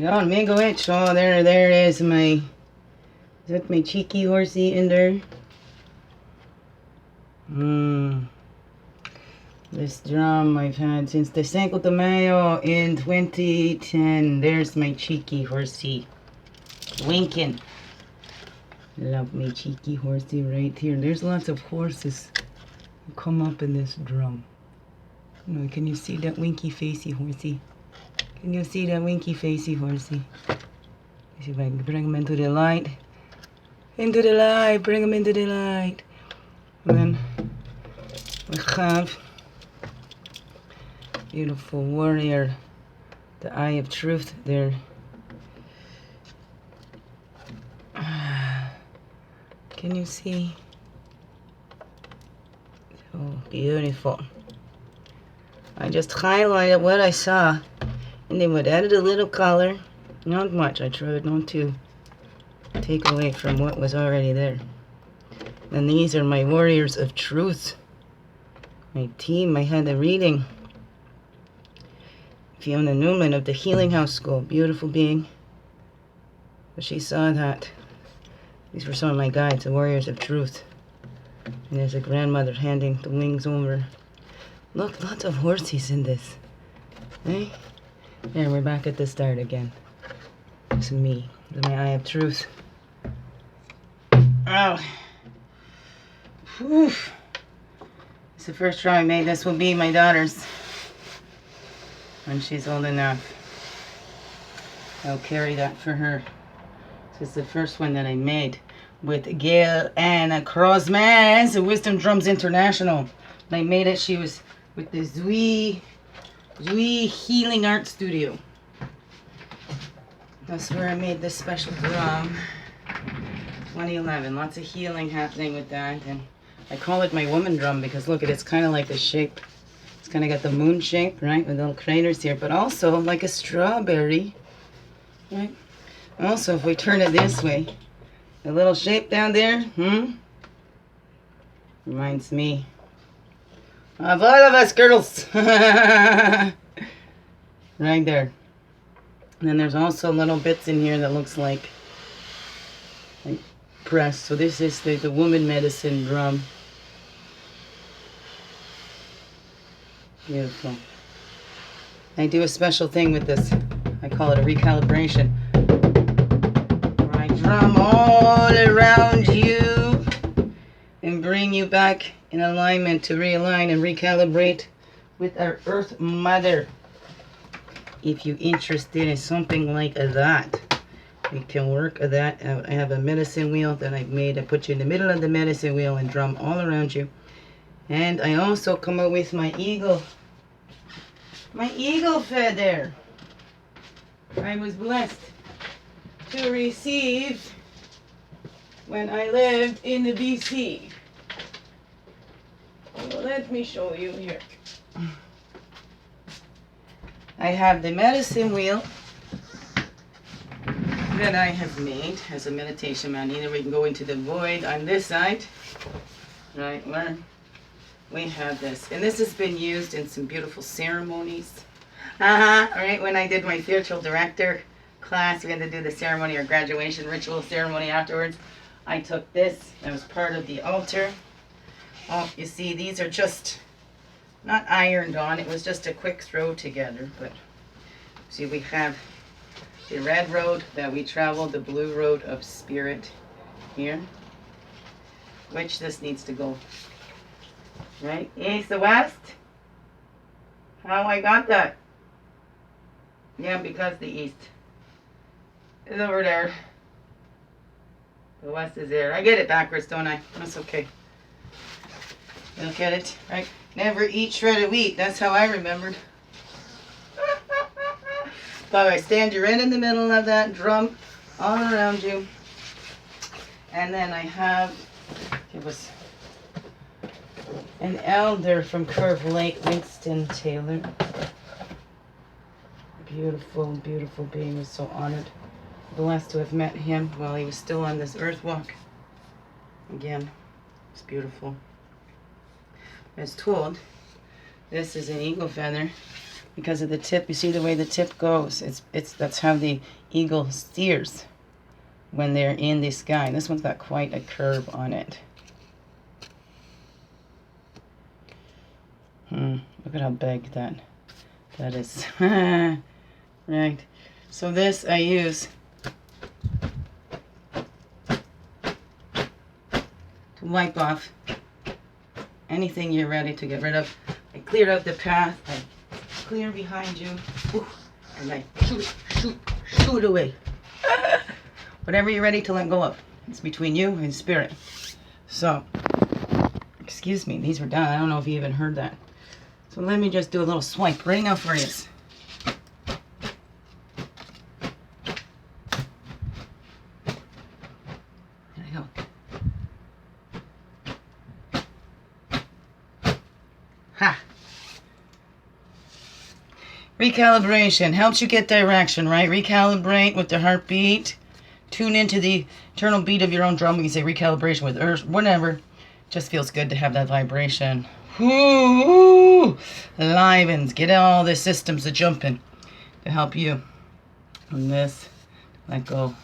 Oh, mango itch. Oh, there is my, is that my cheeky horsey in there? This drum I've had since the Cinco de Mayo in 2010. There's my cheeky horsey. Winking. Love my cheeky horsey right here. There's lots of horses who come up in this drum. Oh, can you see that winky facey horsey? Can you see that winky facey horsey? Let's see if I can bring him into the light. Into the light, bring him into the light. And then we have beautiful warrior, the eye of truth there. Can you see? Oh, beautiful. I just highlighted what I saw and then would add a little color. Not much. I tried not to take away from what was already there. And these are my warriors of truth. My team. I had a reading. Fiona Newman of the Healing House School. Beautiful being. But she saw that. These were some of my guides, the warriors of truth. And there's a grandmother handing the wings over. Look, lots of horses in this. Eh? There, we're back at the start again. It's me, my eye of truth. Oh. Whew. It's the first try I made. This will be my daughter's when she's old enough. I'll carry that for her. This is the first one that I made with Gail Anna Crossman's Wisdom Drums International. When I made it, she was with the Zui Healing Art Studio. That's where I made this special drum. 2011. Lots of healing happening with that. And I call it my woman drum because look at it, it's kind of like the shape. It's kind of got the moon shape, right? With little craters here, but also like a strawberry, right? Also, if we turn it this way, the little shape down there, reminds me of all of us girls. Right there. And then there's also little bits in here that looks like press. So this is the woman medicine drum. Beautiful. I do a special thing with this. I call it a recalibration. Where I drum all around you and bring you back in alignment to realign and recalibrate with our Earth Mother. If you're interested in something like that, we can work at that. I have a medicine wheel that I've made. I put you in the middle of the medicine wheel and drum all around you. And I also come up with my eagle feather. I was blessed to receive when I lived in the BC. Well, let me show you here. I have the medicine wheel that I have made as a meditation mat. Either we can go into the void on this side, right, where we have this. And this has been used in some beautiful ceremonies. Right, when I did my spiritual director class, we had to do the ceremony or graduation ritual ceremony afterwards. I took this, that was part of the altar. Oh, you see, these are just not ironed on, it was just a quick throw together. But see, we have the red road that we traveled, the blue road of spirit here, which this needs to go. Right, east to west. How I got that? Yeah, because the east is over there. The west is there. I get it backwards, don't I? That's okay. You'll get it, right? Never eat shredded wheat. That's how I remembered. But I stand you right in the middle of that drum, all around you. And then I have, it was an elder from Curve Lake, Winston Taylor. Beautiful, beautiful being. Was so honored, blessed to have met him while he was still on this earth walk. Again, it's beautiful. As told, this is an eagle feather because of the tip. You see the way the tip goes. That's how the eagle steers when they're in the sky. This one's got quite a curve on it. Look at how big that is. Right. So this I use to wipe off anything you're ready to get rid of. I cleared out the path. I clear behind you. And I shoot away. Whatever you're ready to let go of. It's between you and spirit. So, excuse me, these were done. I don't know if you even heard that. So let me just do a little swipe right now for you. There I go. Ha! Recalibration helps you get direction, right? Recalibrate with the heartbeat. Tune into the eternal beat of your own drum. We can say recalibration with earth, whatever. Just feels good to have that vibration. Whoo! Livens. Get all the systems a jumping to help you. And this, let go.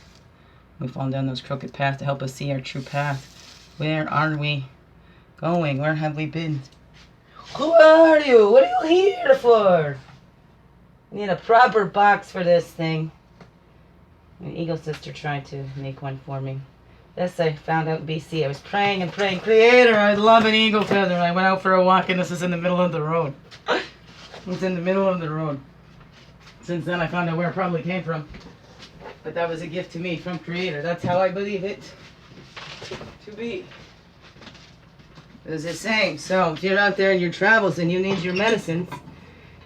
We fall down those crooked paths to help us see our true path. Where are we going? Where have we been? Who are you? What are you here for? I need a proper box for this thing. My eagle sister tried to make one for me. This I found out in BC. I was praying and praying, Creator, I love an eagle feather. I went out for a walk and this is in the middle of the road. It's in the middle of the road. Since then I found out where it probably came from. But that was a gift to me from Creator. That's how I believe it to be. It's the same. So if you're out there in your travels and you need your medicines,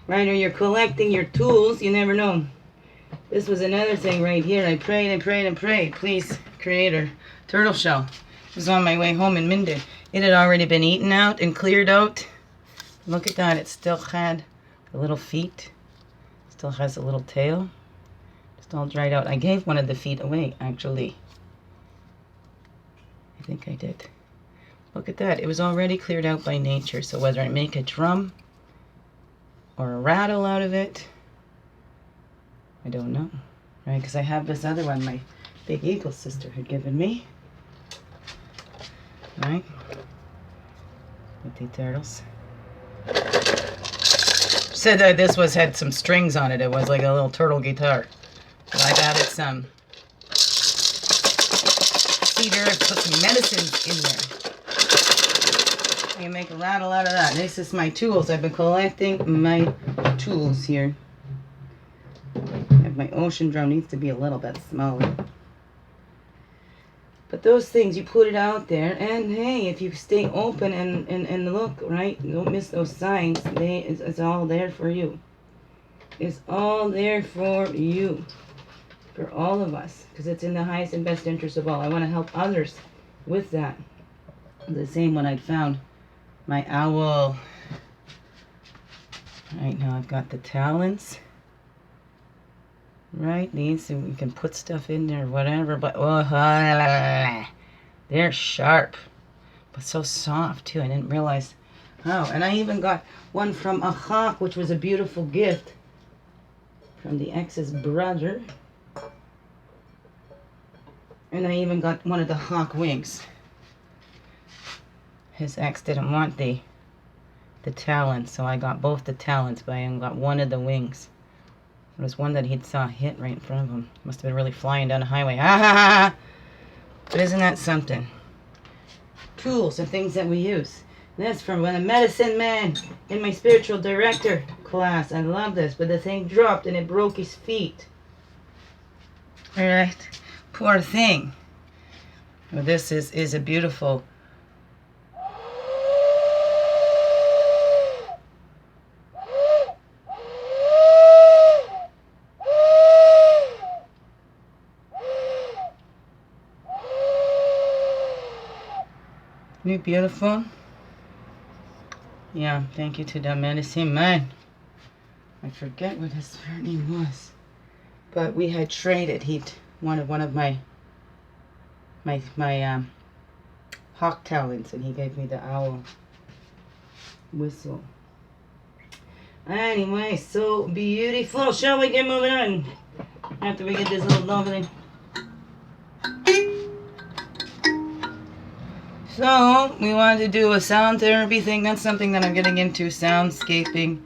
right, or you're collecting your tools, you never know. This was another thing right here. I prayed and prayed and prayed. Please, Creator. Turtle shell. It was on my way home in Minden. It had already been eaten out and cleared out. Look at that. It still had the little feet. Still has a little tail. Just all dried out. I gave one of the feet away, actually. I think I did. Look at that. It was already cleared out by nature. So whether I make a drum or a rattle out of it, I don't know. Right? Because I have this other one my big eagle sister had given me. Right? With the turtles. Said that this had some strings on it. It was like a little turtle guitar. So I've added some cedar, put some medicines in there. I can make a rattle out of that. This is my tools. I've been collecting my tools here. My ocean drum needs to be a little bit smaller. But those things, you put it out there, and hey, if you stay open and look, right, don't miss those signs. It's all there for you. It's all there for you. For all of us. Because it's in the highest and best interest of all. I want to help others with that. The same one I'd found. My owl. Right now I've got the talons. Right, these, we can put stuff in there, whatever, but oh, they're sharp. But so soft, too. I didn't realize. Oh, and I even got one from a hawk, which was a beautiful gift from the ex's brother. And I even got one of the hawk wings. His ex didn't want the talons, so I got both the talons, but I only got one of the wings. It was one that he'd saw hit right in front of him. Must have been really flying down the highway. Ha ha ha! But isn't that something? Tools and things that we use. This from a medicine man in my spiritual director class. I love this, but the thing dropped and it broke his feet. Alright. Poor thing. Well, this is a beautiful... Isn't it beautiful? Yeah, thank you to the medicine man. I forget what his surname was. But we had traded. He wanted one of my hawk talons, and he gave me the owl whistle. Anyway, so beautiful. Shall we get moving on? After we get this little lovely. So, we wanted to do a sound therapy thing. That's something that I'm getting into, soundscaping.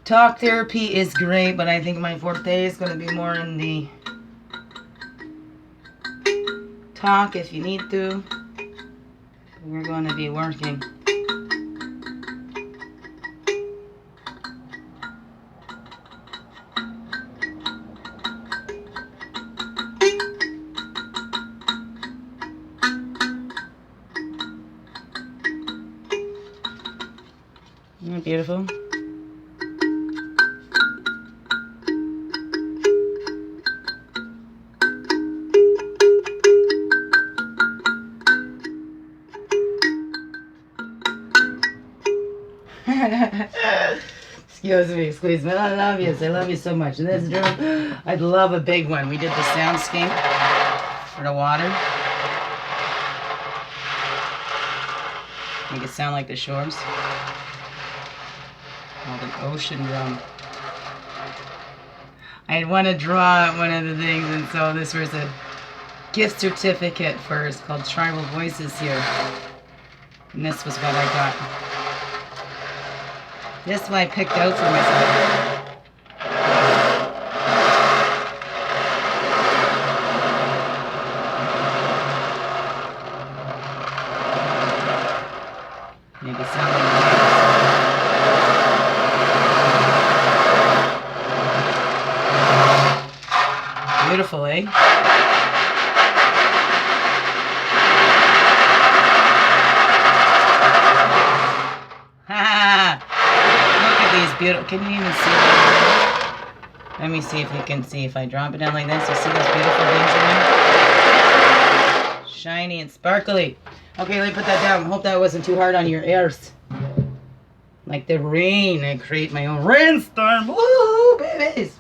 Talk therapy is great, but I think my forte is going to be more in the talk if you need to. We're going to be working. Isn't that beautiful? Excuse me. I love you. I love you so much. And this drum, I'd love a big one. We did the soundscape for the water. Make it sound like the shores. Called an ocean drum. I'd want to draw one of the things, and so this was a gift certificate for, it's called Tribal Voices here. And this was what I got. This is what I picked out for myself. Make it sound like beautiful, eh? Beautiful. Can you even see that? Let me see if you can see. If I drop it down like this, you see those beautiful things in there? Shiny and sparkly. Okay, let me put that down. Hope that wasn't too hard on your ears. Like the rain. I create my own rainstorm. Woo, babies.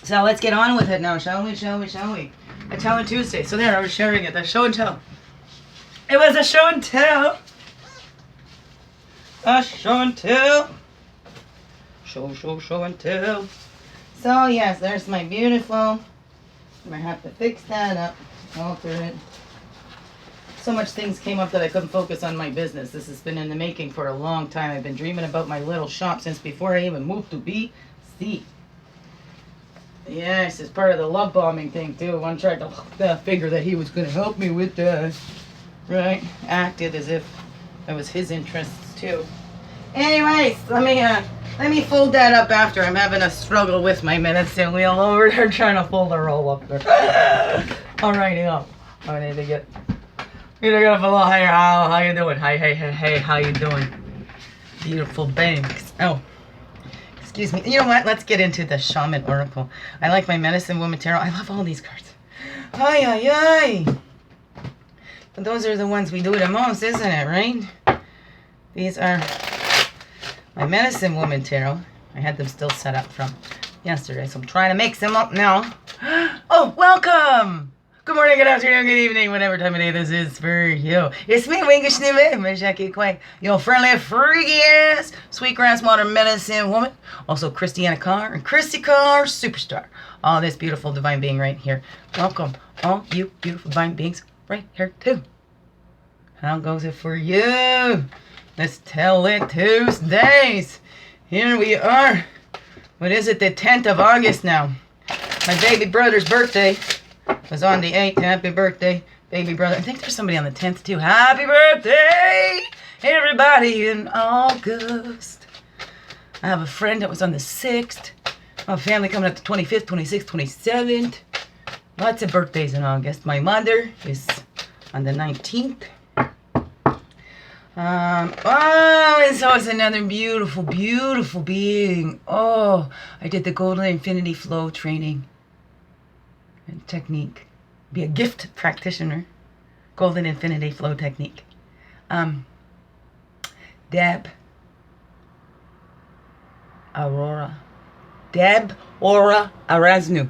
So let's get on with it now, shall we? A Tell and Tuesday. So there, I was sharing it. The show and tell. It was a show and tell. A show and tell. Show and tell. So yes, there's my beautiful. I'm gonna have to fix that up, alter it. So much things came up that I couldn't focus on my business. This has been in the making for a long time. I've been dreaming about my little shop since before I even moved to BC. Yes, it's part of the love bombing thing too. One tried to figure that he was gonna help me with that. Right? Acted as if that was his interests too. Anyways, let me fold that up after. I'm having a struggle with my medicine wheel over there, trying to fold her all up there. Alrighty, up. I need to get. Need to get up a little higher. How you doing? Hey, how you doing? Beautiful bangs. Oh, excuse me. You know what? Let's get into the Shaman Oracle. I like my Medicine Woman Tarot. I love all these cards. Ay. But those are the ones we do the most, isn't it, right? These are my Medicine Woman Tarot. I had them still set up from yesterday, so I'm trying to mix them up now. Oh, welcome! Good morning, good afternoon, good evening, whatever time of day this is for you. It's me, Winkish Nive, Jackie Quay, your friendly, freaky ass, sweetgrass modern medicine woman. Also, Christiana Carr and Christy Carr, superstar. All this beautiful divine being right here. Welcome, all you beautiful divine beings right here, too. How goes it for you? Let's tell it Tuesdays. Here we are. What is it, the 10th of August now? My baby brother's birthday was on the 8th. Happy birthday, baby brother. I think there's somebody on the 10th too. Happy birthday, everybody in August. I have a friend that was on the 6th. My family coming up the 25th, 26th, 27th. Lots of birthdays in August. My mother is on the 19th. And so it's another beautiful, beautiful being. Oh, I did the Golden Infinity Flow training and technique. Be a gift practitioner. Golden Infinity Flow technique. Deb Aura Arasnu.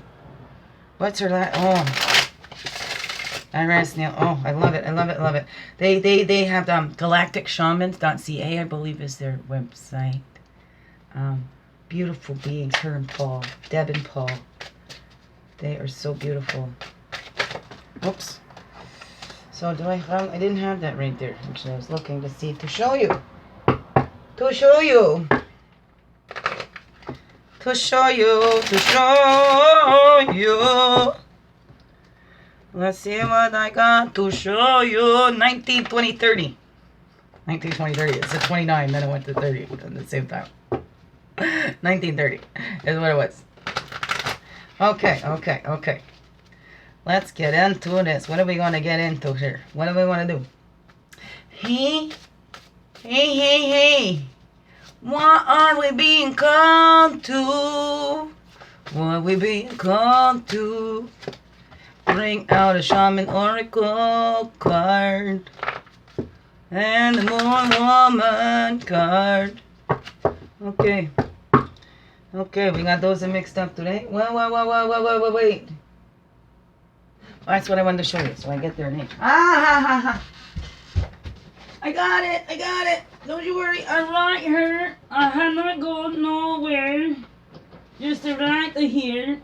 What's her last? Arasnu. Oh, I love it. I love it. Love it. They have galacticshamans.ca, I believe, is their website. Beautiful beings. Her and Paul. Deb and Paul. They are so beautiful. Oops. So I didn't have that right there. Actually, I was looking to see, to show you. To show you. To show you. To show you. Let's see what I got to show you. 19, 20, 30. 19, 20, 30. It's a 29, then it went to 30 at the same time. 1930 is what it was. Okay. Let's get into this. What are we going to get into here? What do we want to do? Hey. What are we being called to? What are we being called to? Bring out a Shaman Oracle card. And the More Woman card. Okay, we got those mixed up today. Wait. That's what I wanted to show you, so I get their name. I got it. Don't you worry, I'm right here. I have not gone nowhere. Just right here.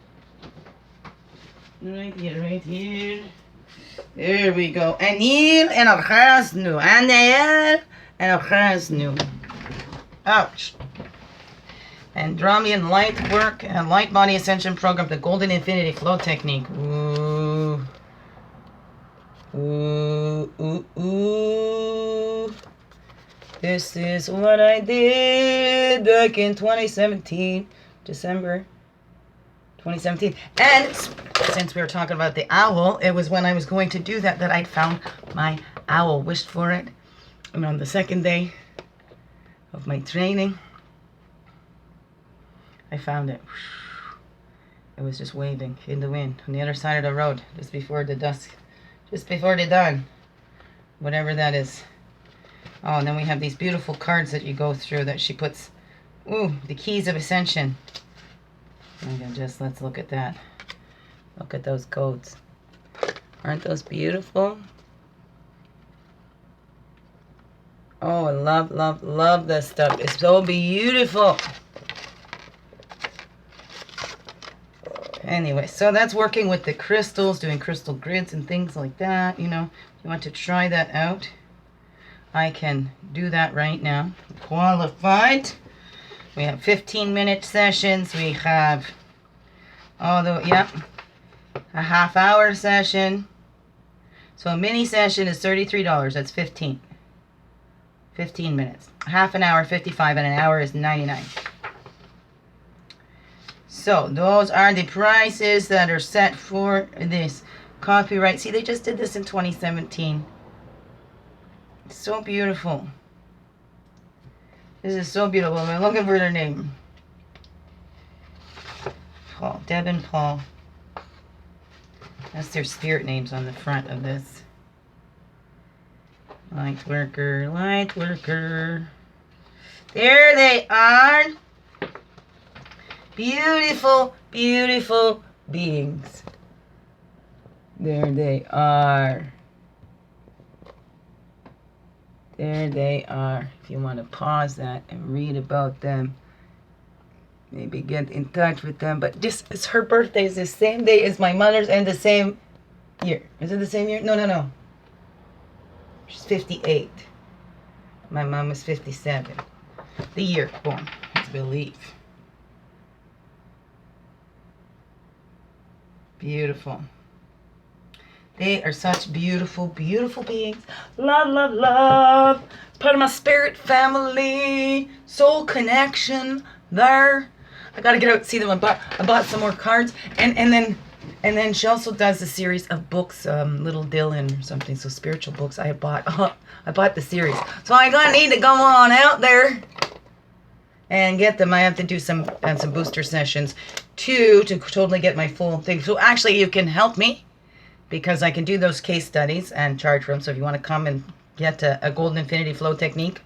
Right here. There we go. Anil and Archasnu. Anil and Archasnu. Ouch. Andromean light work and light body ascension program, the Golden Infinity Flow technique. Ooh. This is what I did back in 2017, December 2017. And since we were talking about the owl, it was when I was going to do that I'd found my owl. Wished for it. And on the second day of my training, I found it. It was just waving in the wind on the other side of the road just before the dusk, just before the dawn, whatever that is. Oh, and then we have these beautiful cards that you go through that she puts. Ooh, the keys of ascension. Let's look at that. Look at those codes. Aren't those beautiful? Oh, I love this stuff. It's so beautiful. Anyway, so that's working with the crystals, doing crystal grids and things like that. You know, if you want to try that out, I can do that right now. Qualified. We have 15-minute sessions. We have a half-hour session. So a mini session is $33. That's 15 minutes. Half an hour, 55, and an hour is 99. So those are the prices that are set for this copyright. See, they just did this in 2017. It's so beautiful. This is so beautiful. I'm looking for their name. Paul, Deb and Paul. That's their spirit names on the front of this. Light worker. There they are. Beautiful beings. There they are. There they are. If you want to pause that and read about them, maybe get in touch with them. But just as her birthday is the same day as my mother's and the same year. Is it the same year? No. She's 58. My mom was 57. The year born, I believe. Beautiful. They are such beautiful, beautiful beings. Love, love, love. Part of my spirit family. Soul connection. There. I gotta get out and see them. I bought some more cards. And then she also does a series of books, Little Dylan or something. So spiritual books. I bought the series. So I gotta need to go on out there and get them. I have to do some booster sessions to totally get my full thing. So actually you can help me, because I can do those case studies and charge for them. So if you want to come and get a golden infinity flow technique,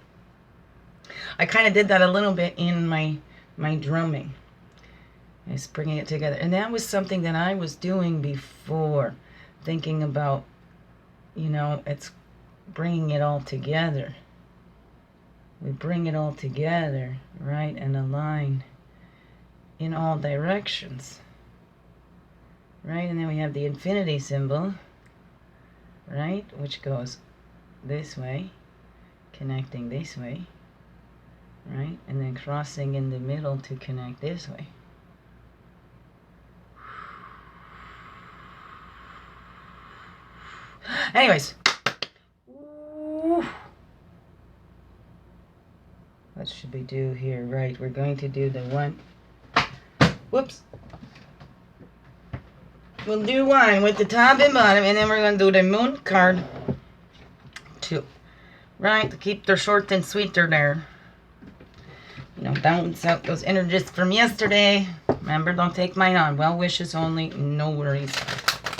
I kind of did that a little bit in my drumming. Just bringing it together. And that was something that I was doing before, thinking about, it's bringing it all together. We bring it all together, right, and align in all directions. Right, and then we have the infinity symbol, right, which goes this way, connecting this way, right, and then crossing in the middle to connect this way. Anyways, what should we do here? Right, we're going to do the one. Whoops. We'll do one with the top and bottom, and then we're going to do the moon card too. Right, to keep their short and sweet there. Balance out those energies from yesterday. Remember, don't take mine on. Well wishes only, no worries.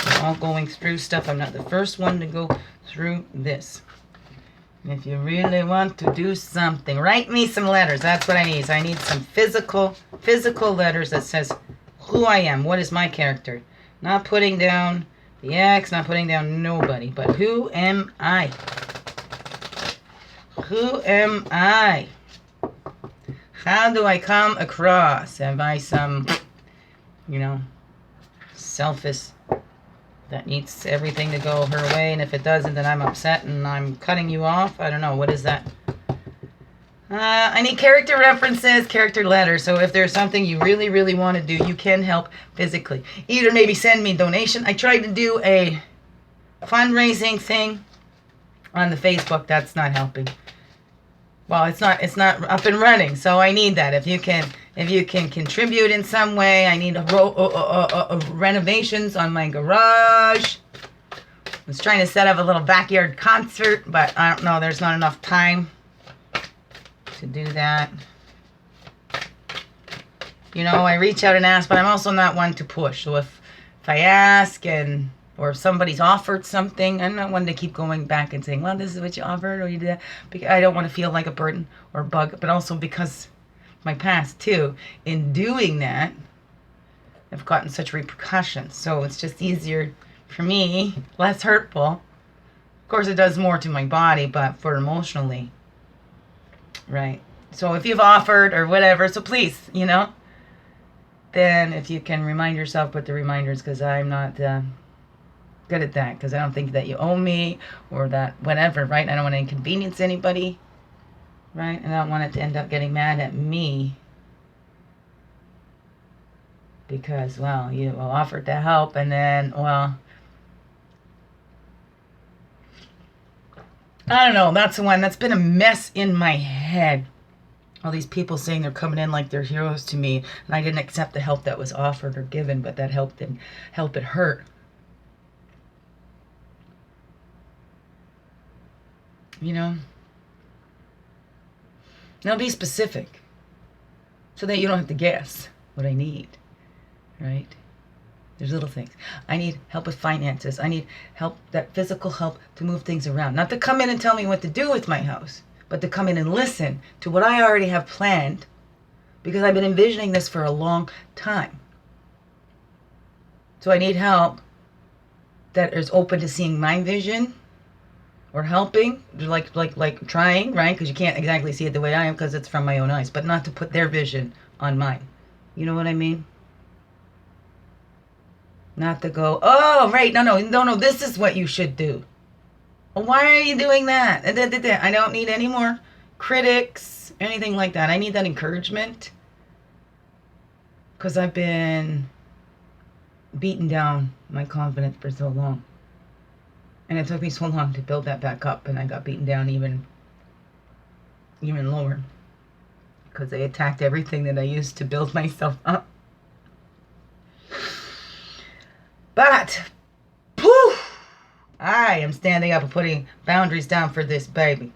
We're all going through stuff. I'm not the first one to go through this. And if you really want to do something, write me some letters. That's what I need. I need some physical letters that says who I am. What is my character? Not putting down the ex, not putting down nobody, but who am I? Who am I? How do I come across? Am I some, selfish that needs everything to go her way, and if it doesn't, then I'm upset and I'm cutting you off? I don't know. What is that? I need character references, character letters. So if there's something you really, really want to do, you can help physically. Either maybe send me a donation. I tried to do a fundraising thing on the Facebook. That's not helping. Well, it's not up and running. So I need that. If you can contribute in some way, I need renovations on my garage. I was trying to set up a little backyard concert, but I don't know. There's not enough time to do that. I reach out and ask, but I'm also not one to push. So if I ask or if somebody's offered something, I'm not one to keep going back and saying, well, this is what you offered, or you did that. Because I don't want to feel like a burden or a bug, but also because my past too, in doing that, I've gotten such repercussions. So it's just easier for me, less hurtful. Of course, it does more to my body, but for emotionally. Right. So if you've offered or whatever, so please, then if you can remind yourself, put the reminders, because I'm not good at that, because I don't think that you owe me or that whatever, right? I don't want to inconvenience anybody, right? And I don't want it to end up getting mad at me because, well, you offered to help and then, well, I don't know. That's the one that's been a mess in my head. All these people saying they're coming in like they're heroes to me, and I didn't accept the help that was offered or given, but that help didn't help. It hurt. Now be specific so that you don't have to guess what I need, right? There's little things. I need help with finances. I need help, that physical help to move things around. Not to come in and tell me what to do with my house, but to come in and listen to what I already have planned, because I've been envisioning this for a long time. So I need help that is open to seeing my vision or helping, like trying, right? Because you can't exactly see it the way I am because it's from my own eyes, but not to put their vision on mine. You know what I mean? Not to go, oh, right, no, this is what you should do. Why are you doing that? I don't need any more critics, anything like that. I need that encouragement because I've been beaten down my confidence for so long. And it took me so long to build that back up, and I got beaten down even lower because they attacked everything that I used to build myself up. But, poof, I am standing up and putting boundaries down for this baby.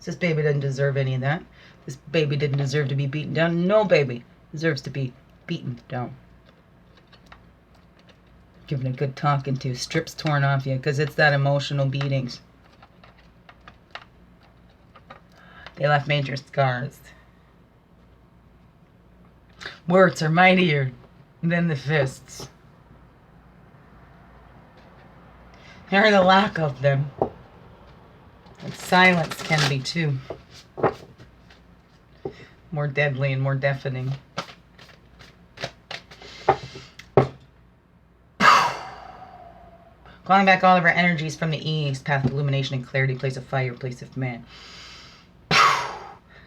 This baby doesn't deserve any of that. This baby didn't deserve to be beaten down. No baby deserves to be beaten down. Giving a good talking to, strips torn off you, because it's that emotional beatings. They left major scars. Words are mightier than the fists. Or the lack of them. And silence can be too. More deadly and more deafening. Calling back all of our energies from the east, path of illumination and clarity, place of fire, place of man.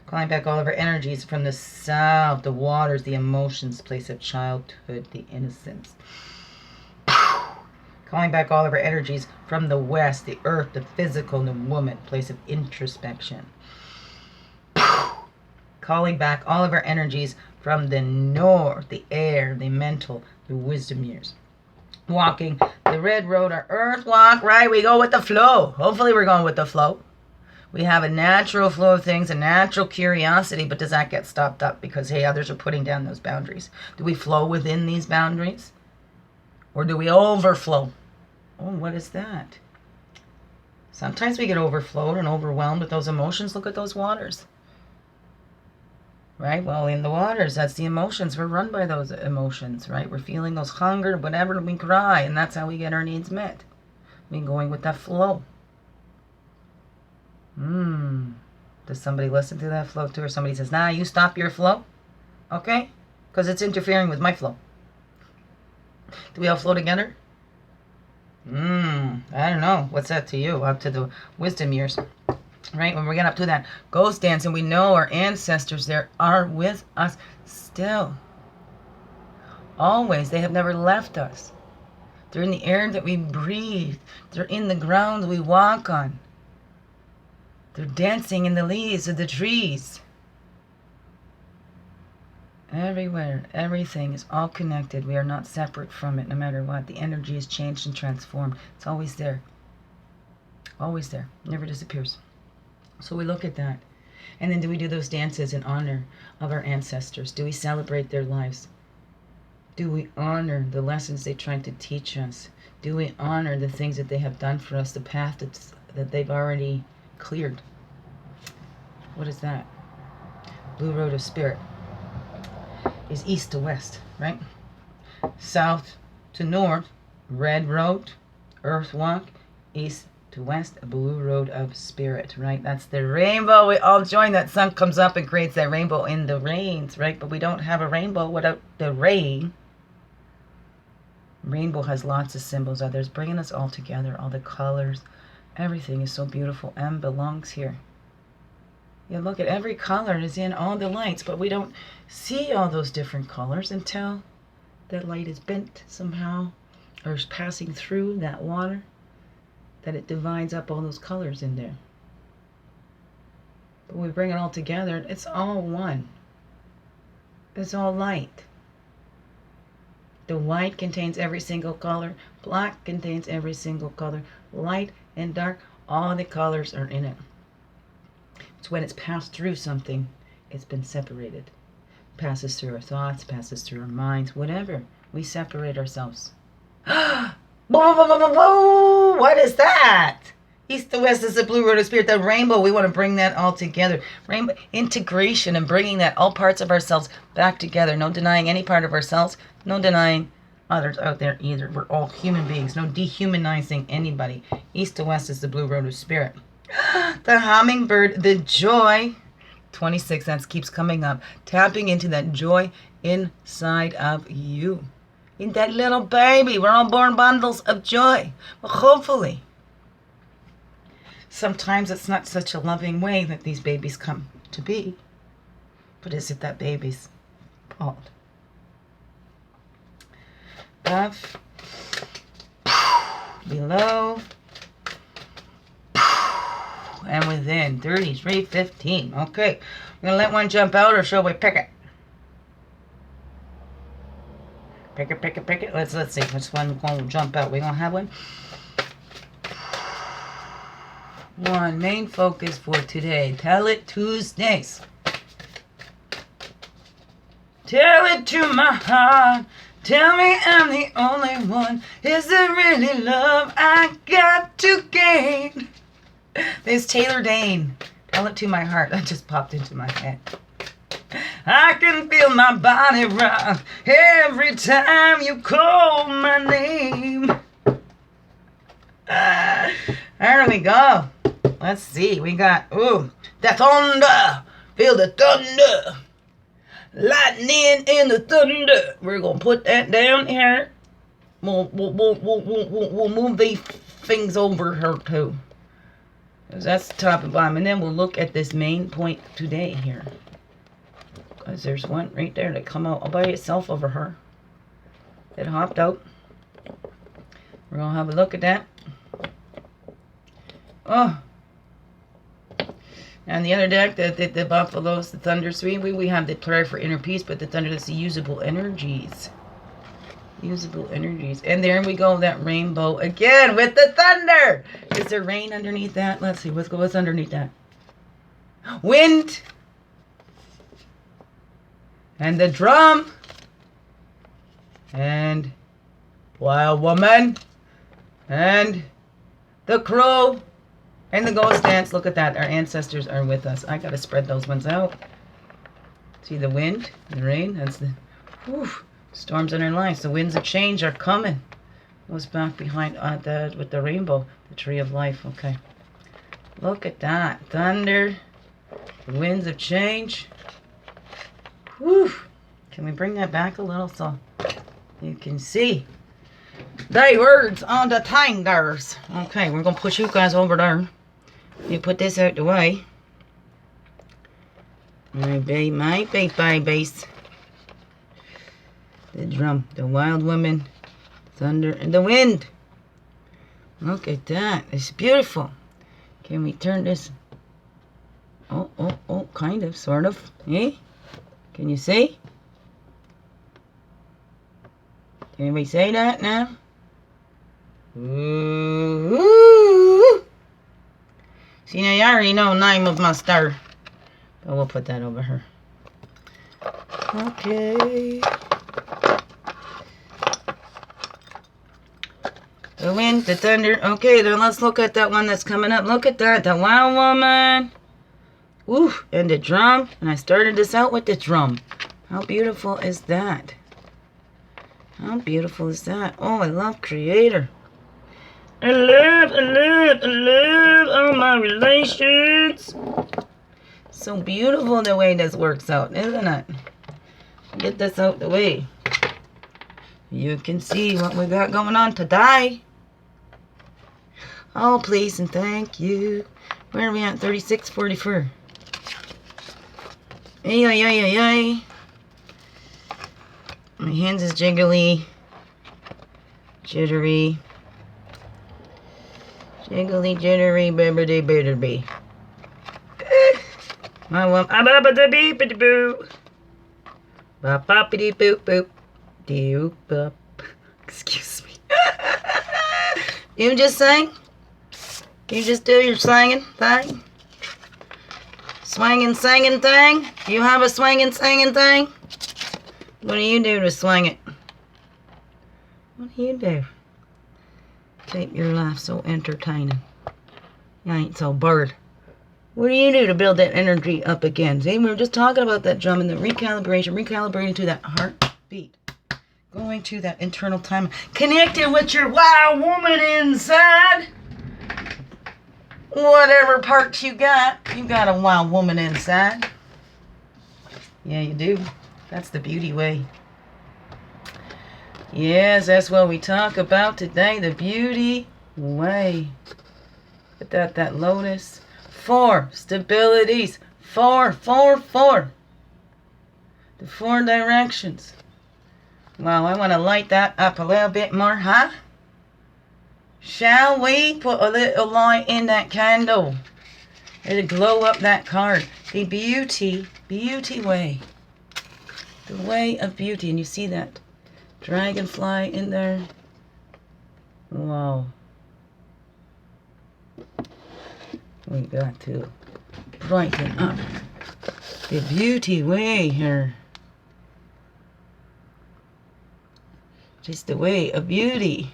Calling back all of our energies from the south, the waters, the emotions, place of childhood, the innocence. Calling back all of our energies from the west, the earth, the physical, the woman, place of introspection. Calling back all of our energies from the north, the air, the mental, the wisdom years. Walking the red road, our earth walk, right? We go with the flow. Hopefully we're going with the flow. We have a natural flow of things, a natural curiosity, but does that get stopped up because, hey, others are putting down those boundaries? Do we flow within these boundaries? Or do we overflow? Oh, what is that? Sometimes we get overflowed and overwhelmed with those emotions. Look at those waters. Right? Well, in the waters, that's the emotions. We're run by those emotions, right? We're feeling those hunger, whatever, we cry, and that's how we get our needs met. We're going with that flow. Does somebody listen to that flow too? Or somebody says, nah, you stop your flow? Okay? Because it's interfering with my flow. Do we all flow together? I don't know. What's that to you? Up to the wisdom years. Right? When we get up to that ghost dance and we know our ancestors there are with us still. Always. They have never left us. They're in the air that we breathe. They're in the ground we walk on. They're dancing in the leaves of the trees. Everywhere, everything is all connected. We are not separate from it no matter what. The energy is changed and transformed. It's always there. Always there. Never disappears. So we look at that. And then do we do those dances in honor of our ancestors? Do we celebrate their lives? Do we honor the lessons they tried to teach us? Do we honor the things that they have done for us, the path that they've already cleared? What is that? Blue road of spirit is east to west, right? South to north, red road, earth walk, east to west, a blue road of spirit, right? That's the rainbow. We all join. That sun comes up and creates that rainbow in the rains, right? But we don't have a rainbow without the rain. Rainbow has lots of symbols. Others bringing us all together, all the colors. Everything is so beautiful and belongs here. You look at every color is in all the lights, but we don't see all those different colors until that light is bent somehow or is passing through that water, that it divides up all those colors in there. But when we bring it all together, it's all one. It's all light. The white contains every single color. Black contains every single color. Light and dark, all the colors are in it. It's when it's passed through something, it's been separated. Passes through our thoughts, passes through our minds, whatever. We separate ourselves. What is that? East to west is the blue road of spirit, the rainbow. We want to bring that all together. Rainbow integration and bringing that all parts of ourselves back together. No denying any part of ourselves. No denying others out there either. We're all human beings. No dehumanizing anybody. East to west is the blue road of spirit. The hummingbird, the joy. 26, that keeps coming up. Tapping into that joy inside of you. In that little baby. We're all born bundles of joy. Well, hopefully. Sometimes it's not such a loving way that these babies come to be. But is it that baby's fault? Above, below, and within. 3315. Okay. We're going to let one jump out, or shall we pick it? Pick it. Let's see which one will jump out. We going to have one? One main focus for today. Tell it Tuesdays. Tell it to my heart. Tell me I'm the only one. Is there really love I got to gain? There's Taylor Dane. Tell it to my heart. That just popped into my head. I can feel my body rock every time you call my name. There we go. Let's see. We got, the thunder. Feel the thunder. Lightning in the thunder. We're going to put that down here. We'll move these things over her too. Because that's the top and bottom. And then we'll look at this main point today here. Because there's one right there that come out all by itself over her. It hopped out. We're going to have a look at that. Oh. And the other deck, the buffaloes, the thunder three, we have the prayer for inner peace, but the thunder, that's the usable energies. Usable energies. And there we go, that rainbow again with the thunder. Is there rain underneath that? Let's see, what's underneath that? Wind. And the drum. And wild woman. And the crow. And the ghost dance. Look at that. Our ancestors are with us. I got to spread those ones out. See the wind, the rain. That's the storms in our lives. The winds of change are coming. Goes back behind with the rainbow, the tree of life. Okay. Look at that. Thunder. The winds of change. Whew. Can we bring that back a little so you can see? They words on the tangers. Okay, we're going to push you guys over there. You put this out the way. My babies. The drum, the wild woman, thunder, and the wind. Look at that. It's beautiful. Can we turn this? Oh, kind of, sort of. Eh? Can you see? Can we say that now? Ooh. See, now you already know the name of my star. But we'll put that over her. Okay. The wind, the thunder. Okay, then let's look at that one that's coming up. Look at that, the wild woman. Ooh, and the drum. And I started this out with the drum. How beautiful is that? How beautiful is that? Oh, I love Creator. I love all my relations. So beautiful the way this works out, isn't it? Get this out the way. You can see what we got going on today. Oh, please and thank you. Where are we at? 3644. Ay. My hands is jiggly. Jittery. Jiggly, jittery, bibbidi-bibbidi. My one. Ba-ba-da-beep-a-boo. Ba-ba-ba-dee-boop-boop. Dee-oop-up. Excuse me. You just sing? You just do your singing thing? Swinging, singing thing? You have a swinging, singing thing? What do you do to swing it? What do you do? Keep your life so entertaining. You ain't so bored. What do you do to build that energy up again? See, we were just talking about that drum and the recalibration, recalibrating to that heartbeat. Going to that internal time. Connecting with your wild woman inside. Whatever parts you got a wild woman inside. Yeah, you do. That's the beauty way. Yes, that's what we talk about today. The beauty way. Put that lotus. 4 stabilities. 4. The 4 directions. Wow, I want to light that up a little bit more, huh? Shall we put a little light in that candle? It'll glow up that card. The beauty way. The way of beauty. And you see that dragonfly in there? Wow. We got to brighten up the beauty way here. Just the way of beauty.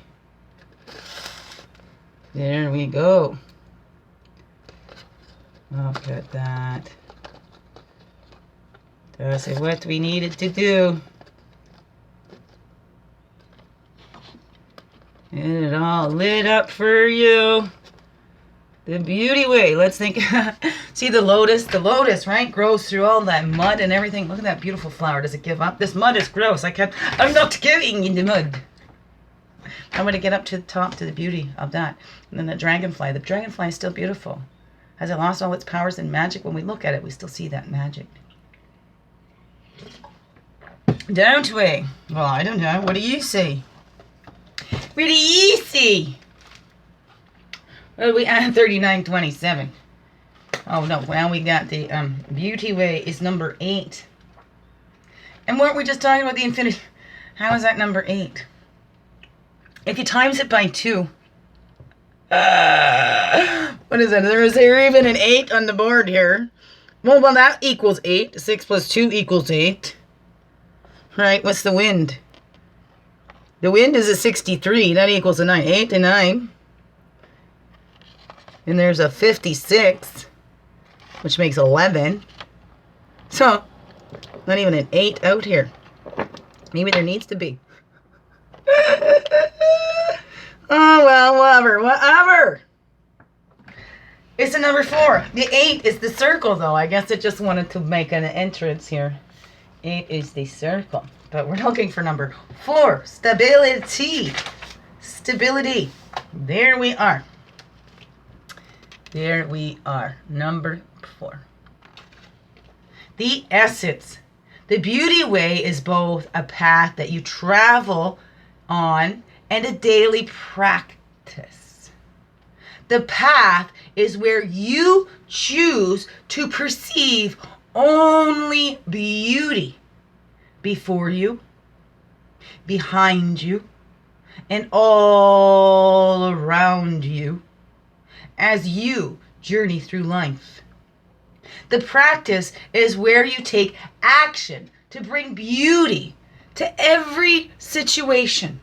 There we go. Look at that. That's what we needed to do. And it all lit up for you. The beauty way. Let's think. See the lotus? The lotus, right? Grows through all that mud and everything. Look at that beautiful flower. Does it give up? This mud is gross. I'm not going in the mud. I'm going to get up to the top to the beauty of that. And then the dragonfly. The dragonfly is still beautiful. Has it lost all its powers and magic? When we look at it, we still see that magic. Don't we? Well, I don't know. What do you see? What do you see? Well, we at 3927. Oh no, well we got the beauty way is number 8. And weren't we just talking about the infinity? How is that number 8? If you times it by 2. What is that? Is there even an 8 on the board here? Well, that equals 8. 6 plus 2 equals 8. Right, what's the wind? The wind is a 63. That equals a 9. 8 to 9. And there's a 56, which makes 11. So, not even an 8 out here. Maybe there needs to be. Oh, well, whatever. It's a number 4. The 8 is the circle, though. I guess it just wanted to make an entrance here. 8 is the circle. But we're looking for number 4. Stability. Stability. There we are. There we are. Number 4. The essence. The beauty way is both a path that you travel on and a daily practice. The path is where you choose to perceive only beauty before you, behind you, and all around you as you journey through life. The practice is where you take action to bring beauty to every situation.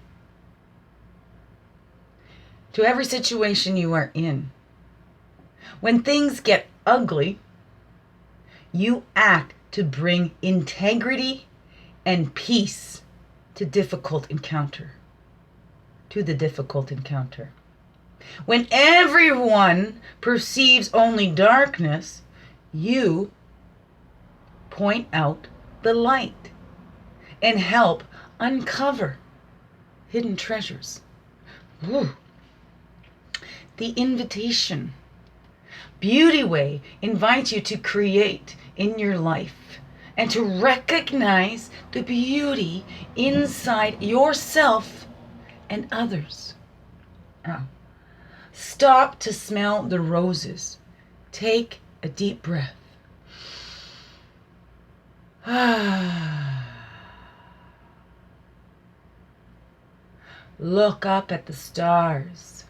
To every situation you are in. When things get ugly, you act to bring integrity and peace to the difficult encounter. When everyone perceives only darkness, you point out the light and help uncover hidden treasures. Ooh. The invitation. Beauty Way invites you to create in your life and to recognize the beauty inside yourself and others. Now, stop to smell the roses. Take a deep breath. Look up at the stars.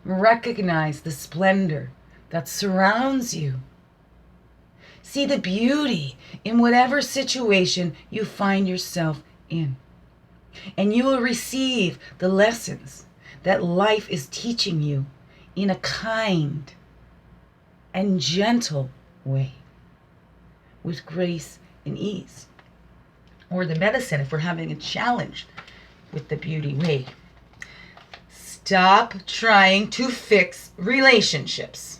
Recognize the splendor that surrounds you. See the beauty in whatever situation you find yourself in. And you will receive the lessons that life is teaching you in a kind and gentle way, with grace and ease. or the medicine if we're having a challenge with the beauty way. Stop trying to fix relationships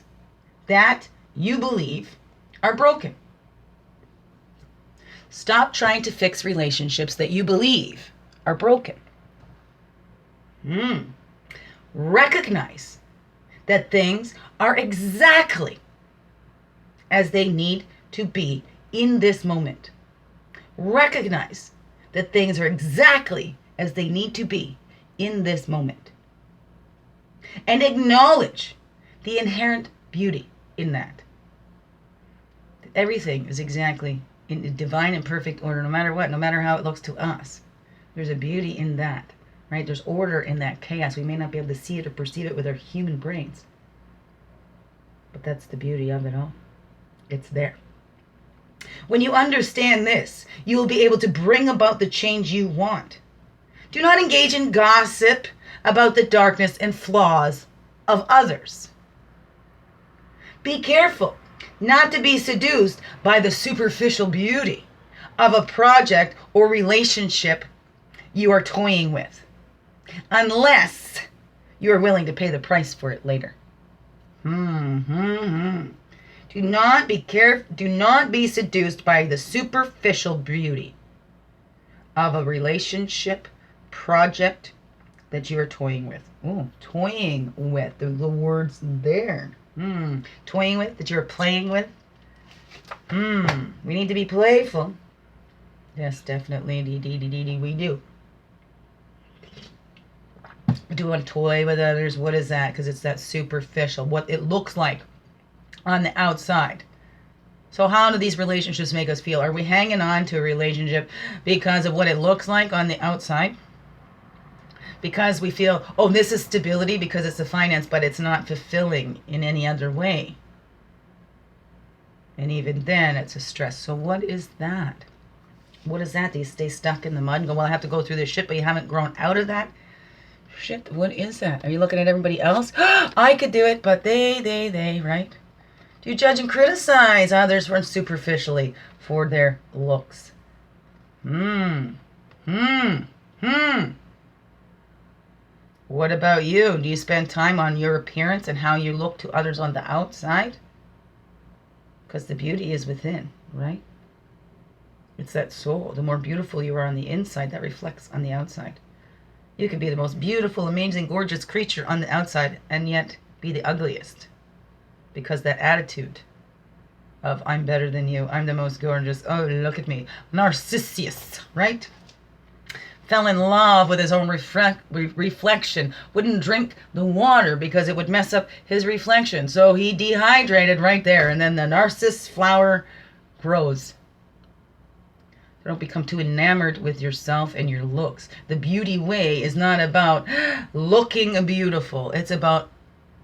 that you believe are broken. Stop trying to fix relationships that you believe are broken. Recognize that things are exactly as they need to be in this moment. Recognize that things are exactly as they need to be in this moment. And acknowledge the inherent beauty in that. Everything is exactly in divine and perfect order, no matter what, no matter how it looks to us. There's a beauty in that, right? There's order in that chaos. We may not be able to see it or perceive it with our human brains, but that's the beauty of it all. It's there. When you understand this, you will be able to bring about the change you want. Do not engage in gossip about the darkness and flaws of others. Be careful not to be seduced by the superficial beauty of a project or relationship you are toying with, unless you are willing to pay the price for it later. Do not be seduced by the superficial beauty of a relationship, project that you are toying with. Ooh, toying with. The words there. Toying with, that you're playing with. We need to be playful. Yes, definitely. We do. Do we want to toy with others? What is that? Because it's that superficial, what it looks like on the outside. So how do these relationships make us feel? Are we hanging on to a relationship because of what it looks like on the outside? Because we feel, oh, this is stability because it's a finance, but it's not fulfilling in any other way. And even then, it's a stress. So what is that? What is that? Do you stay stuck in the mud and go, well, I have to go through this shit, but you haven't grown out of that? Shit, what is that? Are you looking at everybody else? I could do it, but they, right? Do you judge and criticize others for superficially for their looks? What about you? Do you spend time on your appearance and how you look to others on the outside? Because the beauty is within, right? It's that soul. The more beautiful you are on the inside, that reflects on the outside. You can be the most beautiful, amazing, gorgeous creature on the outside and yet be the ugliest. Because that attitude of I'm better than you, I'm the most gorgeous, oh, look at me. Narcissus, right? Fell in love with his own reflection. Wouldn't drink the water because it would mess up his reflection. So he dehydrated right there. And then the narcissus flower grows. Don't become too enamored with yourself and your looks. The beauty way is not about looking beautiful. It's about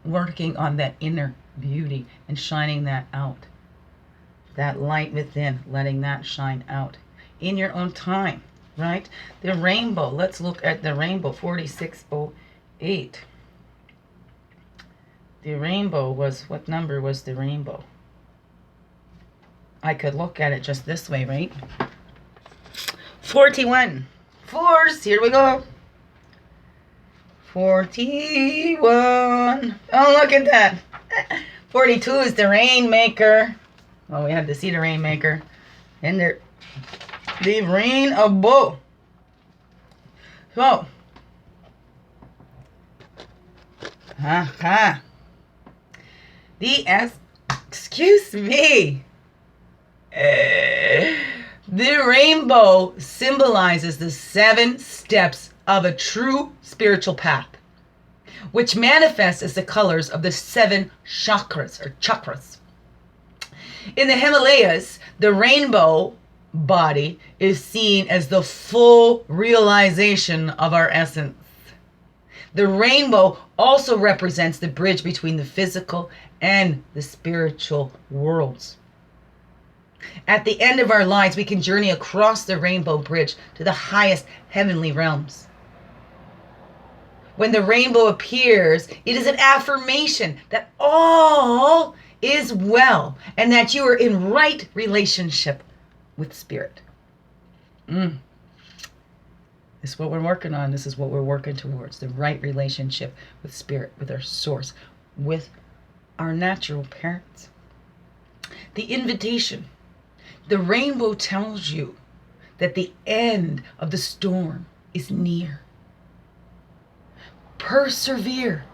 working on that inner beauty and shining that out. That light within, letting that shine out in your own time, right? The rainbow. Let's look at the rainbow, 4608. The rainbow was, what number was the rainbow? I could look at it just this way, right? 41. Fours, here we go. 41. Oh, look at that. 42 is the rainmaker. Oh, we have to see the rainmaker. And there, the rainbow. So, excuse me. The rainbow symbolizes the 7 steps of a true spiritual path, which manifests as the colors of the 7 chakras or chakras. In the Himalayas, the rainbow body is seen as the full realization of our essence. The rainbow also represents the bridge between the physical and the spiritual worlds. At the end of our lives, we can journey across the rainbow bridge to the highest heavenly realms. When the rainbow appears, it is an affirmation that all is well and that you are in right relationship with spirit. This is what we're working on. This is what we're working towards. The right relationship with spirit, with our source, with our natural parents. The invitation. The rainbow tells you that the end of the storm is near. Persevere.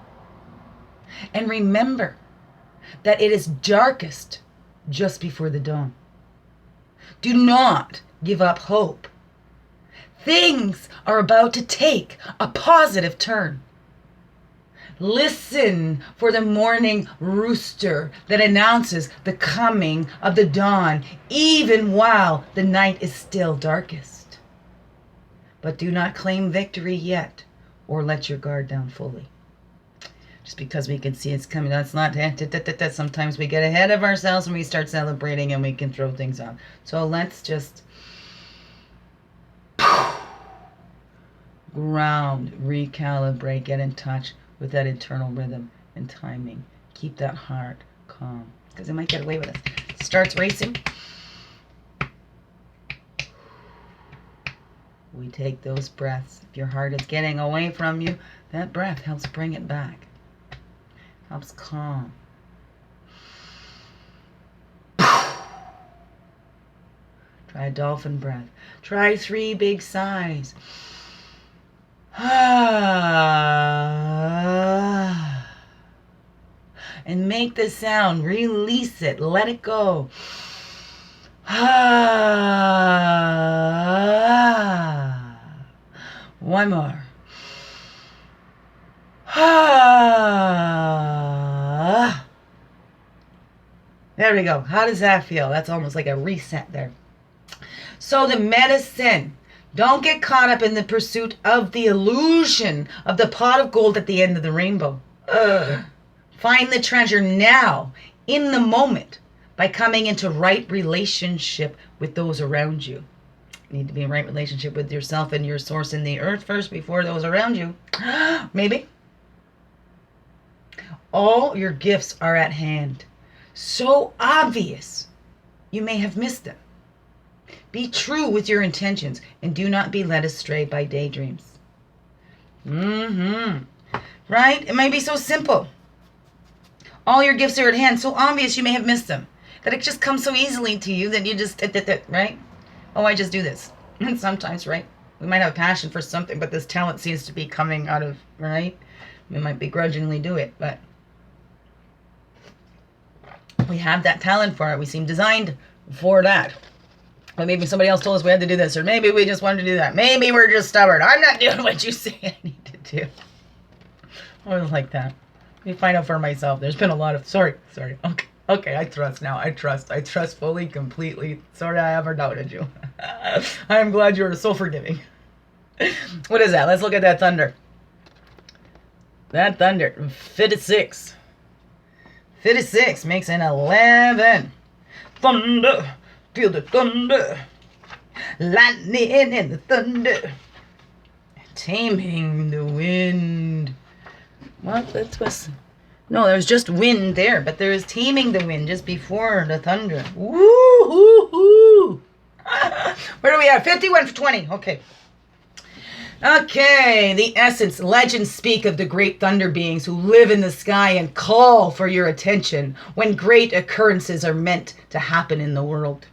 And remember that it is darkest just before the dawn. Do not give up hope. Things are about to take a positive turn. Listen for the morning rooster that announces the coming of the dawn, even while the night is still darkest. But do not claim victory yet, or let your guard down fully. Just because we can see it's coming, that's not. Sometimes we get ahead of ourselves and we start celebrating and we can throw things out. So let's just ground, recalibrate, get in touch with that internal rhythm and timing. Keep that heart calm, because it might get away with us. It starts racing. We take those breaths. If your heart is getting away from you, that breath helps bring it back. Helps calm. Try a dolphin breath. Try 3 big sighs. And make the sound. Release it. Let it go. One more. There we go. How does that feel? That's almost like a reset there. So the medicine. Don't get caught up in the pursuit of the illusion of the pot of gold at the end of the rainbow. Find the treasure now, in the moment, by coming into right relationship with those around you. You need to be in right relationship with yourself and your source in the earth first before those around you. Maybe. All your gifts are at hand. So obvious, you may have missed them. Be true with your intentions and do not be led astray by daydreams. Right? It might be so simple. All your gifts are at hand, so obvious you may have missed them. That it just comes so easily to you that you just, right? Oh, I just do this. And sometimes, right? We might have a passion for something, but this talent seems to be coming out of, right? We might begrudgingly do it, but we have that talent for it. We seem designed for that. But maybe somebody else told us we had to do this, or maybe we just wanted to do that. Maybe we're just stubborn. I'm not doing what you say I need to do. I was like that. Let me find out for myself. There's been a lot of... Sorry. Okay, I trust now. I trust fully, completely. Sorry I ever doubted you. I am glad you're so forgiving. What is that? Let's look at that thunder. That thunder. 56. 56 makes an 11. Thunder. Feel the thunder. Lightning and the thunder. Taming the wind. What? That was... No, there was just wind there, but there is taming the wind just before the thunder. Woo-hoo-hoo. Where do we have? 51 for 20. Okay. Okay, the essence. Legends speak of the great thunder beings who live in the sky and call for your attention when great occurrences are meant to happen in the world.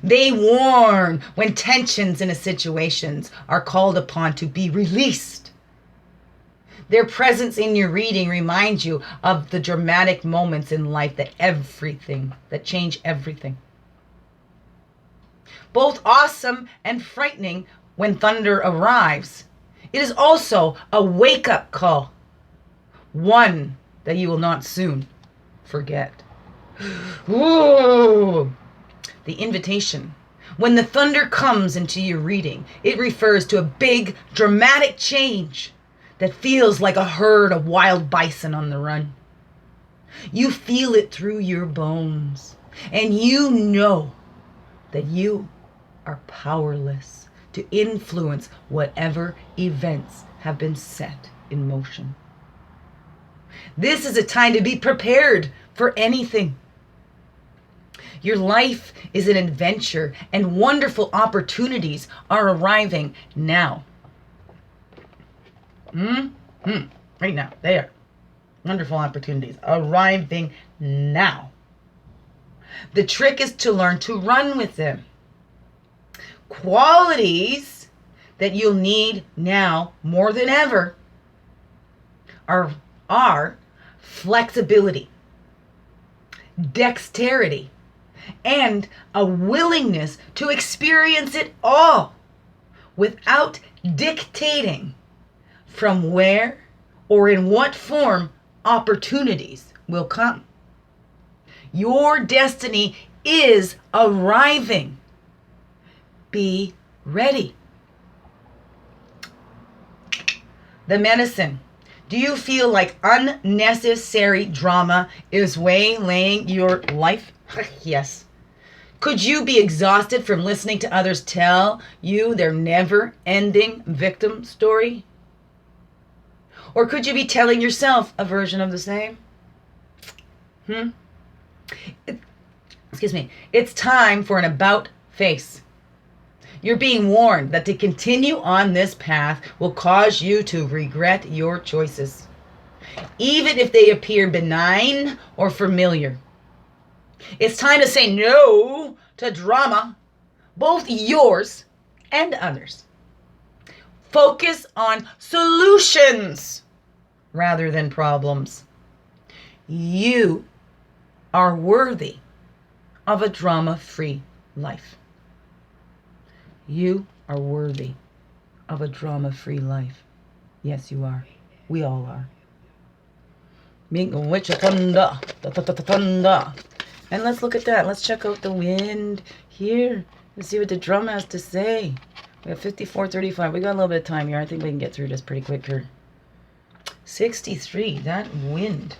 They warn when tensions in a situation are called upon to be released. Their presence in your reading reminds you of the dramatic moments in life that change everything. Both awesome and frightening when thunder arrives. It is also a wake-up call. One that you will not soon forget. Ooh. The invitation. When the thunder comes into your reading, it refers to a big, dramatic change that feels like a herd of wild bison on the run. You feel it through your bones, and you know that you are powerless to influence whatever events have been set in motion. This is a time to be prepared for anything. Your life is an adventure, and wonderful opportunities are arriving now. Right now, they are. Wonderful opportunities arriving now. The trick is to learn to run with them. Qualities that you'll need now more than ever are flexibility, dexterity, and a willingness to experience it all without dictating from where or in what form opportunities will come. Your destiny is arriving. Be ready. The medicine. Do you feel like unnecessary drama is waylaying your life? Yes. Could you be exhausted from listening to others tell you their never-ending victim story? Or could you be telling yourself a version of the same? Excuse me. It's time for an about face. You're being warned that to continue on this path will cause you to regret your choices, even if they appear benign or familiar. It's time to say no to drama, both yours and others. Focus on solutions rather than problems. You are worthy of a drama-free life. You are worthy of a drama-free life. Yes, you are. We all are. And let's look at that. Let's check out the wind here. Let's see what the drum has to say. We have 54:35. We got a little bit of time here. I think we can get through this pretty quick here. 63. That wind.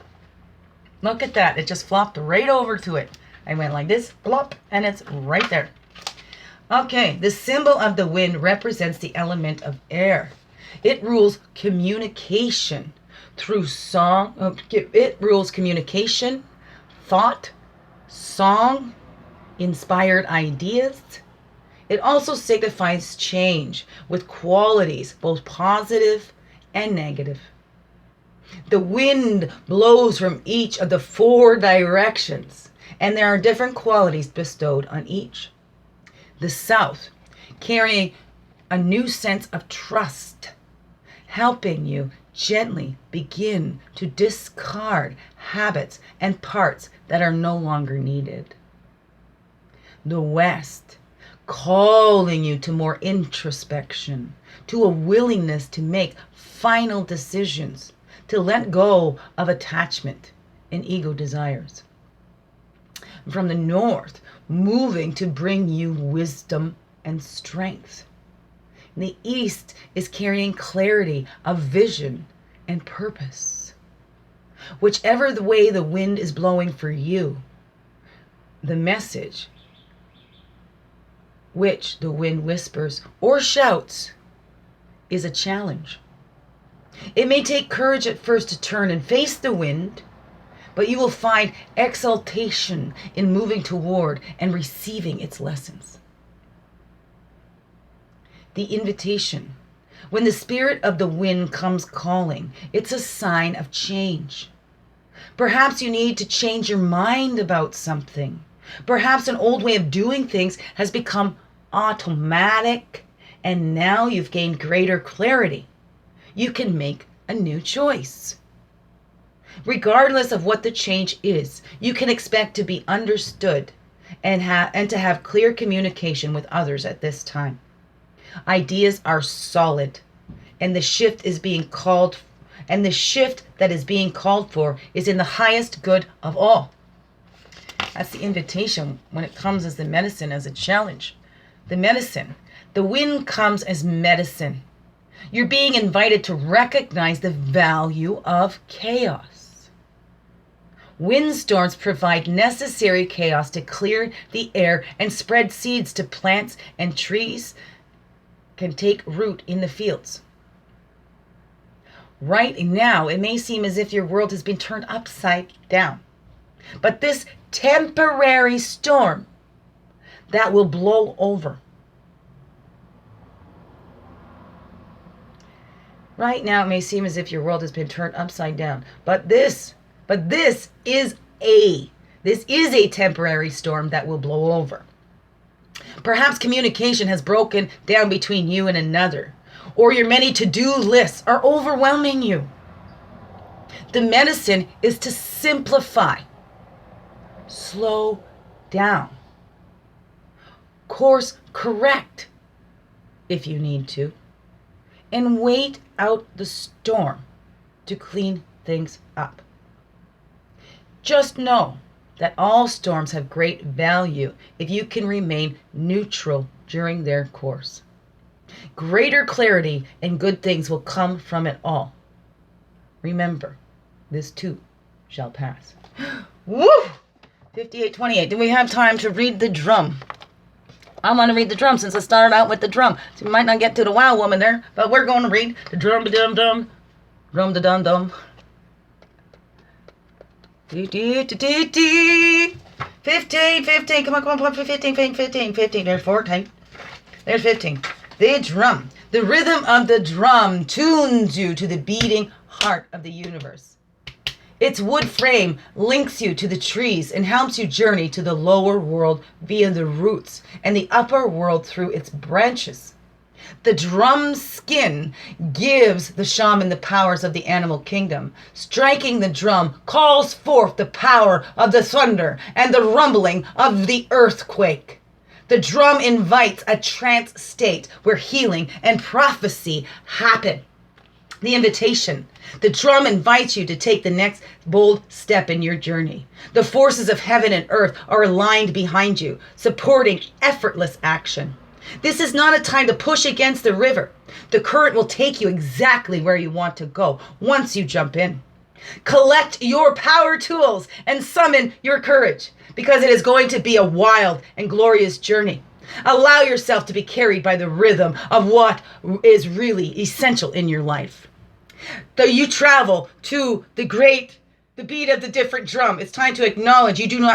Look at that. It just flopped right over to it. I went like this, flop, and it's right there. Okay, the symbol of the wind represents the element of air. It rules communication through song. It rules communication, thought, song, inspired ideas. It also signifies change with qualities, both positive and negative. The wind blows from each of the 4 directions, and there are different qualities bestowed on each. The south, carrying a new sense of trust, helping you gently begin to discard habits and parts that are no longer needed. The west, calling you to more introspection, to a willingness to make final decisions, to let go of attachment and ego desires. From the north, moving to bring you wisdom and strength. And the east is carrying clarity of vision and purpose. Whichever the way the wind is blowing for you, the message which the wind whispers or shouts is a challenge. It may take courage at first to turn and face the wind, but you will find exaltation in moving toward and receiving its lessons. The invitation. When the spirit of the wind comes calling, it's a sign of change. Perhaps you need to change your mind about something. Perhaps an old way of doing things has become automatic, and now you've gained greater clarity. You can make a new choice. Regardless of what the change is, you can expect to be understood and to have clear communication with others at this time. Ideas are solid, and the shift that is being called for is in the highest good of all. That's the invitation when it comes as the medicine, as a challenge. The medicine. The wind comes as medicine. You're being invited to recognize the value of chaos. Windstorms provide necessary chaos to clear the air and spread seeds to plants and trees can take root in the fields. Right now, it may seem as if your world has been turned upside down. But this temporary storm that will blow over. Right now, it may seem as if your world has been turned upside down. But this is a temporary storm that will blow over. Perhaps communication has broken down between you and another, or your many to-do lists are overwhelming you. The medicine is to simplify, slow down, course correct if you need to, and wait out the storm to clean things up. Just know that all storms have great value if you can remain neutral during their course. Greater clarity and good things will come from it all. Remember, this too shall pass. Woo! 58:28. Do we have time to read the drum? I'm going to read the drum since I started out with the drum. So we might not get to the wow woman there, but we're going to read the drum-ba-dum-dum. Drum-da-dum-dum. 15, come on, 15. There's 14. There's 15. The drum. The rhythm of the drum tunes you to the beating heart of the universe. Its wood frame links you to the trees and helps you journey to the lower world via the roots and the upper world through its branches. The drum skin gives the shaman the powers of the animal kingdom. Striking the drum calls forth the power of the thunder and the rumbling of the earthquake. The drum invites a trance state where healing and prophecy happen. The invitation. The drum invites you to take the next bold step in your journey. The forces of heaven and earth are aligned behind you, supporting effortless action. This is not a time to push against the river. The current will take you exactly where you want to go once you jump in. Collect your power tools and summon your courage, because it is going to be a wild and glorious journey. Allow yourself to be carried by the rhythm of what is really essential in your life. Though you travel to the beat of the different drum, it's time to acknowledge you do not